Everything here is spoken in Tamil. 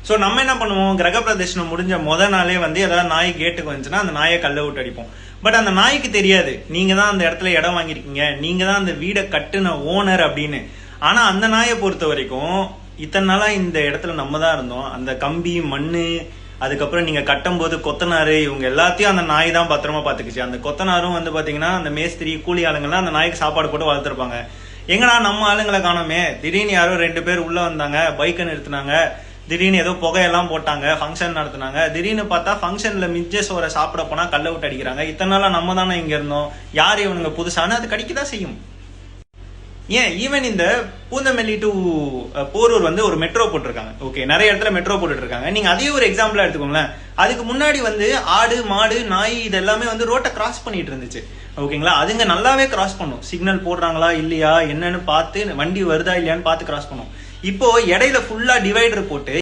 ஸோ நம்ம என்ன பண்ணுவோம், கிரக பிரதர்ஷனம் முடிஞ்ச நாளே வந்து ஏதாவது நாய் கேட்டுக்கு வந்துச்சுன்னா அந்த நாயை கல்லை விட்டு அடிப்போம். பட் அந்த நாய்க்கு தெரியாது நீங்க தான் அந்த இடத்துல இடம் வாங்கிருக்கீங்க, நீங்க தான் அந்த வீடை கட்டுன ஓனர் அப்படின்னு. ஆனா அந்த நாயை பொறுத்த வரைக்கும் இத்தனை நாளா இந்த இடத்துல நம்ம தான் இருந்தோம், அந்த கம்பி மண்ணு அதுக்கப்புறம் நீங்க கட்டும் போது கொத்தனாரு இவங்க எல்லாத்தையும் அந்த நாய் தான் பத்திரமா பாத்துக்குச்சு. அந்த கொத்தனாரும் வந்து பாத்தீங்கன்னா அந்த மேஸ்திரி கூலி ஆளுங்கெல்லாம் அந்த நாய்க்கு சாப்பாடு போட்டு வளர்த்துருப்பாங்க. எங்கடா நம்ம ஆளுங்களை காணோமே, திடீர்னு யாரோ 2 பேர் உள்ள வந்தாங்க, பைக்கை நிறுத்தினாங்க, திடீர்னு ஏதோ புகையெல்லாம் போட்டாங்க, ஃபங்க்ஷன் நடத்தினாங்க, திடீர்னு பார்த்தா ஃபங்க்ஷன்ல மிச்ச சோற சாப்பிட போனா கல்லை விட்டு அடிக்கிறாங்க. இத்தனை நாளா நம்ம தானே இங்க இருந்தோம், யார் இவனுங்க புதுசானு அது கடிக்கதான் செய்யும். ஏன் ஈவன் இந்த பூந்தமல்லி டு போரூர் வந்து ஒரு மெட்ரோ போட்டிருக்காங்க. ஓகே, நிறைய இடத்துல மெட்ரோ போட்டுட்டு இருக்காங்க. நீங்க அதே ஒரு எக்ஸாம்பிளா எடுத்துக்கோங்களேன். அதுக்கு முன்னாடி வந்து ஆடு மாடு நாய் இது எல்லாமே வந்து ரோட்டை கிராஸ் பண்ணிட்டு இருந்துச்சு. ஓகேங்களா, அதுங்க நல்லாவே கிராஸ் பண்ணும், சிக்னல் போடுறாங்களா இல்லையா என்னன்னு பார்த்து, வண்டி வருதா இல்லையான்னு பார்த்து கிராஸ் பண்ணும். இப்போ இடையில ஃபுல்லா டிவைடர் போட்டு